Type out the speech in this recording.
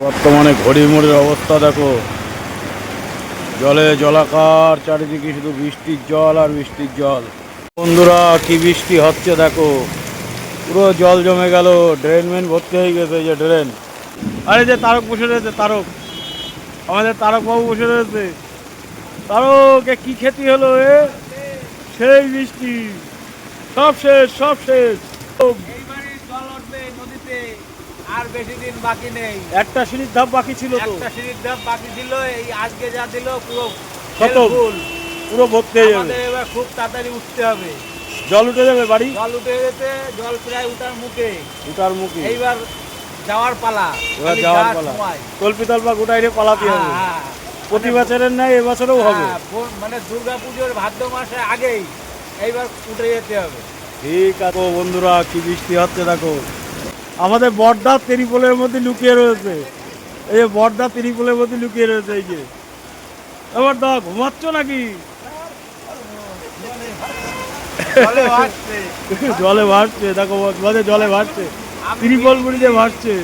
বর্তমানে ঘড়িমড়ির অবস্থা দেখো, জলে জলাকার, চারিদিকে শুধু বৃষ্টির জল আর বৃষ্টির জল। বন্ধুরা কি বৃষ্টি হচ্ছে দেখো, পুরো জল জমে গেল, ড্রেন মেন ভর্তি হয়ে গেছে। এই যে ড্রেন, আরে যে তারক বসে রয়েছে, তারক, আমাদের তারক বাবু বসে রয়েছে। তারক কি ক্ষতি হলো এ? সেই বৃষ্টি, সব শেষ, সব শেষ। এইবারই জল উঠবে নদীতে, আর বেশি দিন বাকি নেই। একটা সিঁড়ির ধাপ বাকি ছিল তো, একটা সিঁড়ির ধাপ বাকি ছিল, এই আজকে যা দিল পুরো খতম, ফুল। পুরো ভর্তি হয়ে যাবে। আমাদের এবার খুব তাড়াতাড়ি উঠতে হবে। জল উঠে যাবে বাড়ি, জল উঠে যেতে, জল প্রায় উঠার মুখে। উঠার মুখে এইবার যাওয়ার পালা, এবার খালি যাওয়ার যাওয়ার পালা। সময়। কল্পিতল্পা গোটাই পালাতে হবে। হ্যাঁ, প্রতি বছরের ন্যায় এবছরেও হবে। মানে দুর্গাপুজোর ভাদ্র মাসে আগেই এইবার উঠে যেতে হবে। ঠিক আছে বন্ধুরা, কি বৃষ্টি হচ্ছে দেখো। আমাদের বড়দা ত্রিপলের মধ্যে লুকিয়ে রয়েছে। এই যে বড়দা ত্রিপলের মধ্যে লুকিয়ে রয়েছে। এই যে এবার দা ঘুমাচ্ছ নাকি? জলে ভাসছে। জলে ভাসছে দেখো, জলে ভাসছে, ত্রিপল মুড়িতে ভাসছে।